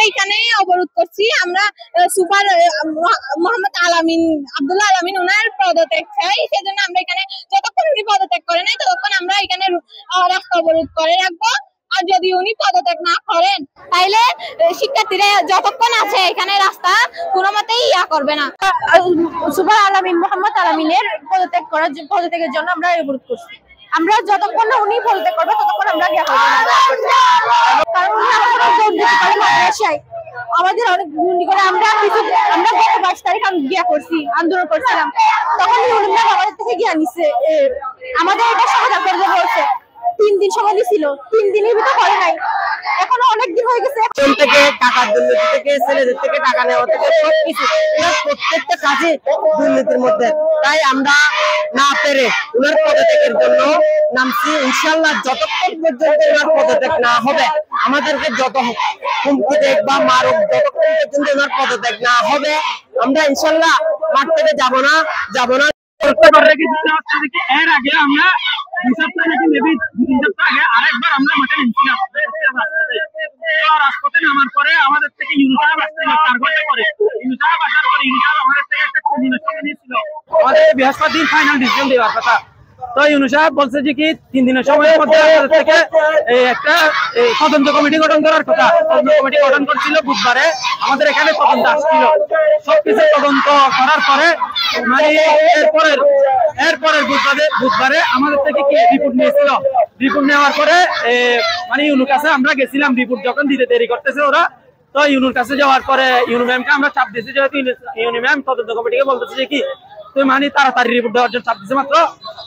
আমরা এখানে অবরোধ করছি। আমরা সুপার মোহাম্মদ আব্দুল্লাহ আলামিন ওনার পদত্যাগ চাই। সেজন্য আমরা এখানে যতক্ষণ উনি পদত্যাগ করে নাই ততক্ষণ আমরা এখানে রাস্তা অবরোধ করে রাখবো। আর যদি উনি পদত্যাগ না করেন তাইলে শিক্ষার্থীরা যতক্ষণ আছে এখানে রাস্তা কোনো মতেই করবে না। সুপার মোহাম্মদ আলামিনের পদত্যাগের জন্য আমরা অবরোধ করছি। আমরা যতক্ষণ না উনি পদত্যাগ করবে ততক্ষণ আমরা কারণ আমাদের অনেক গুন্ডি করে আমরা 22 তারিখ গিয়া করছি, আন্দোলন করছিলাম, তখন আমাদের থেকে গিয়া নিচ্ছে, আমাদের এটা সমাধান করবে বলছে। 3 দিন সময় দিছিল, 3 দিনের ভিতরে করে নাই, এখনো অনেক দিন হয়ে গেছে। থেকে টাকার দুর্নীতি থেকে ছেলেদের থেকে টাকা নেওয়া থেকে সবকিছু প্রত্যেকটা কাজে দুর্নীতির মধ্যে। তাই আমরা না পেরে ওনার পদত্যাগের জন্য নামছি। ইনশাল্লাহ যতক্ষণ পর্যন্ত ওনার পদত্যাগ না হবে, আমাদেরকে যত হুমকি দেখ বা মারুক, যতক্ষণ পর্যন্ত ওনার পদত্যাগ না হবে আমরা ইনশাল্লাহ মাঠ থেকে যাবো না। এর আগে আমরা 2 সপ্তাহ নাকি মেবি 2-3 সপ্তাহ আগে আরেকবার আমরা মাঠে নেমেছিলাম। রাজপথে নামার পরে আমাদের থেকে ইউনুসাব আসছিল 4 ঘন্টা পরে। ইউনুসাব আসার পরে ইউনুসাব আমাদের থেকে একটা 3 দিনের সময় নিয়েছিল। আমাদের বৃহস্পতিদিন ফাইনাল ডিসিশন দেওয়ার কথা। তো ইউনুসাব বলছে যে কি 3 দিনের সময়ের মধ্যে আমাদের থেকে একটা তদন্ত কমিটি গঠন করার কথা। তদন্ত কমিটি গঠন করছিল বুধবারে, আমাদের এখানে তদন্ত আসছিল। সবকিছু তদন্ত করার পরে মানে এরপরের বুধবারে আমাদের থেকে কি রিপোর্ট নিয়েছিল। রিপোর্ট নেওয়ার পরে মানে ইউনুর কাছে আমরা গেছিলাম। রিপোর্ট যখন দিতে দেরি করতেছে ওরা, তো ইউনুর কাছে যাওয়ার পরে ইউনু ম্যামকে আমরা চাপ দিয়েছি, যেহেতু ইউনু ম্যাম তদন্ত কমিটিকে বলতেছে যে কি তুই মানে তাড়াতাড়ি রিপোর্ট দেওয়ার জন্য চাপ দিচ্ছে। মাত্র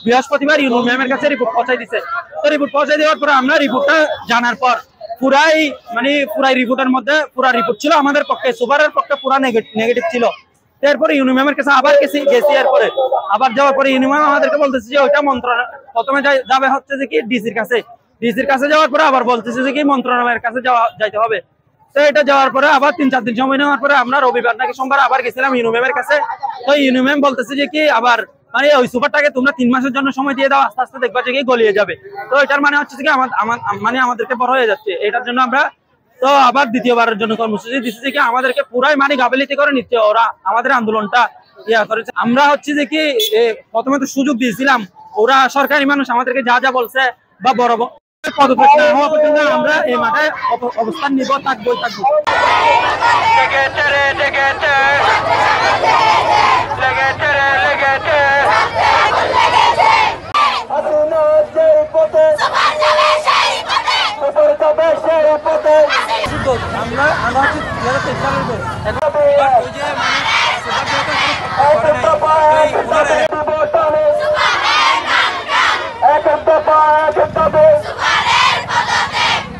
বৃহস্পতিবার ইউনু ম্যামের কাছে রিপোর্ট পৌঁছাই দিচ্ছে। তো রিপোর্ট পৌঁছাই দেওয়ার পরে আমরা রিপোর্টটা জানার পর পুরাই রিপোর্টের মধ্যে পুরা রিপোর্ট ছিল আমাদের পক্ষে, সুপারের পক্ষে পুরা নেগেটিভ ছিল। এরপরে ইউনু ম্যামের কাছে আবার গেছি। এরপরে আবার যাওয়ার পরে ইউনু ম্যাম আমাদেরকে বলতেছে যে ওইটা প্রথমে যাবে হচ্ছে যে কি ডিসির কাছে। ডিসির কাছে যাওয়ার পরে আবার বলতেছে যে কি মন্ত্রণালয়ের কাছে যাইতে হবে। তো এটা যাওয়ার পরে আবার 3-4 দিন সময় নেওয়ার পরে আমরা রবিবার নাকি সোমবার আবার গেছিলাম ইউনু ম্যামের কাছে। তো ইউনু ম্যাম বলতেছে যে কি আবার মানে ওই সুপারটাকে তোমরা 3 মাসের জন্য সময় দিয়ে দাও, আস্তে আস্তে দেখবা যে কি গলিয়ে যাবে। তো এটার মানে হচ্ছে কি মানে আমাদেরকে বড় হয়ে যাচ্ছে। এটার জন্য আমরা তো আবার দ্বিতীয়বারের জন্য কর্মসূচি দিচ্ছে কি আমাদেরকে পুরাই মানে গাফিলতি করে নিচ্ছে ওরা। আমাদের আন্দোলনটা করেছে। আমরা হচ্ছে যে কি প্রথমে তো সুযোগ দিয়েছিলাম, ওরা সরকারি মানুষ আমাদেরকে যা বলছে বা বড় পদত্যাগ না হওয়া পর্যন্ত আমরা এই মাঠে অবস্থান নিব, থাকবো। আমরা